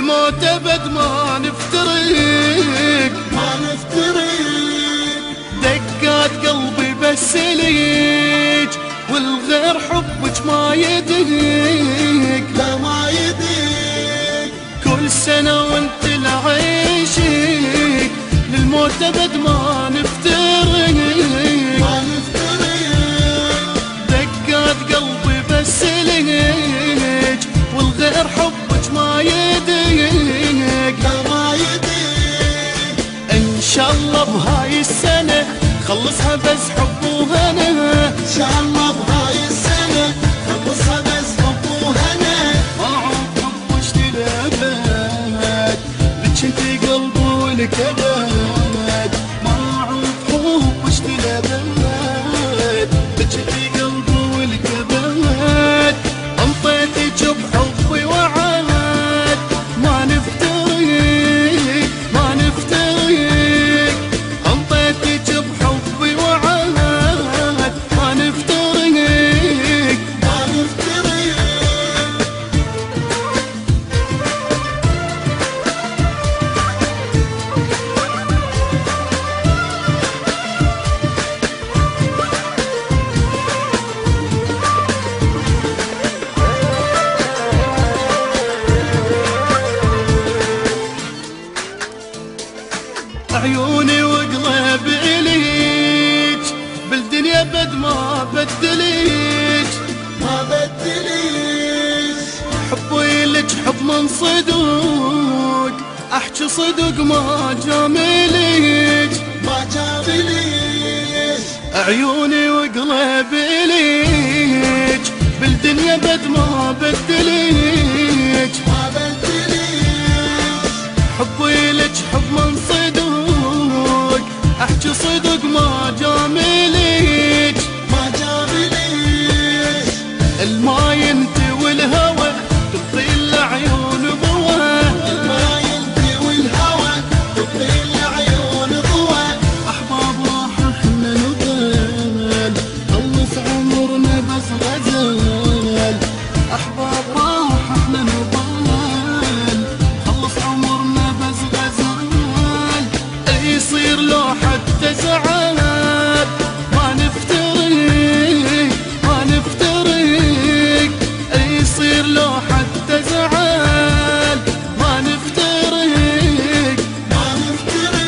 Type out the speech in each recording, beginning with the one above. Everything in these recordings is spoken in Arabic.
للموت ابد ما نفترق ما نفترق. دقات قلبي بس ليك والغير حبك ما يدق. لا ما يدق. كل سنة وانت لعيشك للموت ابد ما نفترق ما نفترق. دقات قلبي بس ليك والغير حبك ما يدق. لا ما يدق. ان شاء الله بهاي السنة خلصها بس حب وهنا. ان شاء الله بهاي السنة خلصها بس حب وهنا. ما عود حب وش للأبد لك انت قلبي ولك ابد. ما عود حب وش للأبد لك انت قلبي ولك ابد. انطيتك بحبي وعد ما نفترق ما نفترق. انطيتك بحبي وعد ما نفترق ما نفترق. عيوني وقلب إليك بالدنيا بد ما بدليك. ما بدليش. حبي لك حب من صدق احكي صدق ما جامليك. ما جامليش. عيوني وقلب إليك بالدنيا بد ما بدليك. ما بدليش. حبي لك حب من صدق احكي صدق ما جامليك. ما جامليش. الماي انت والهوى تبطي العيون ضوى. ما ينتي والهوى تبطي العيون ضوى. احباب راح احنا نضل خلص عمرنا بس غزل. احباب راح احنا نضل خلص عمرنا بس غزل. يصير لو حتى زعل ما نفترق ما نفترق. يصير لو حتى زعل ما نفترق. ما نفترق.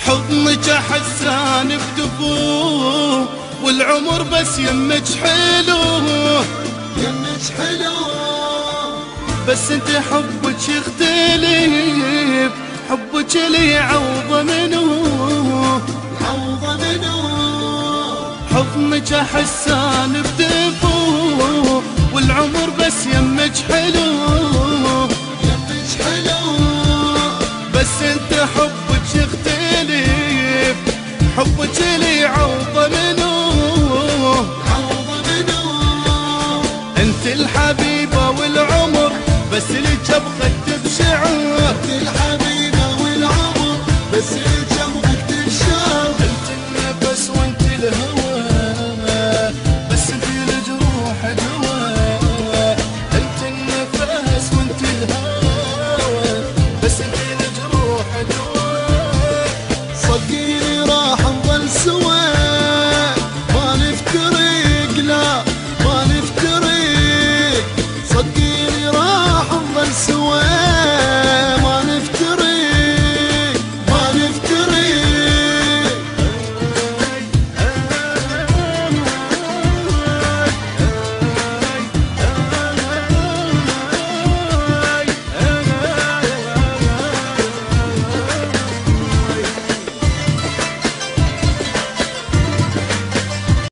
حضنك حسان بدفوه والعمر بس يمك حلو. يمك حلو. بس انت حبك يختلف حبك لي عوضه منو. عوضة منو. حضنك حسان بدفوه والعمر بس يمك حلو. يمك حلو. بس انت حبك يختلف حبك لي عوضه منو. عوضة منو. انت الحبيبة والعمر بس لك ابغى اكتب شعر. الحبيبة والعمر بس جنبك تنشر. انت النفس وانت الهوى بس في الجروح دواء. انت النفس وانت الهوى بس في الجروح دواء. صدقيني راح نظل سوا ما نفترق. لا ما نفترق. صدقيني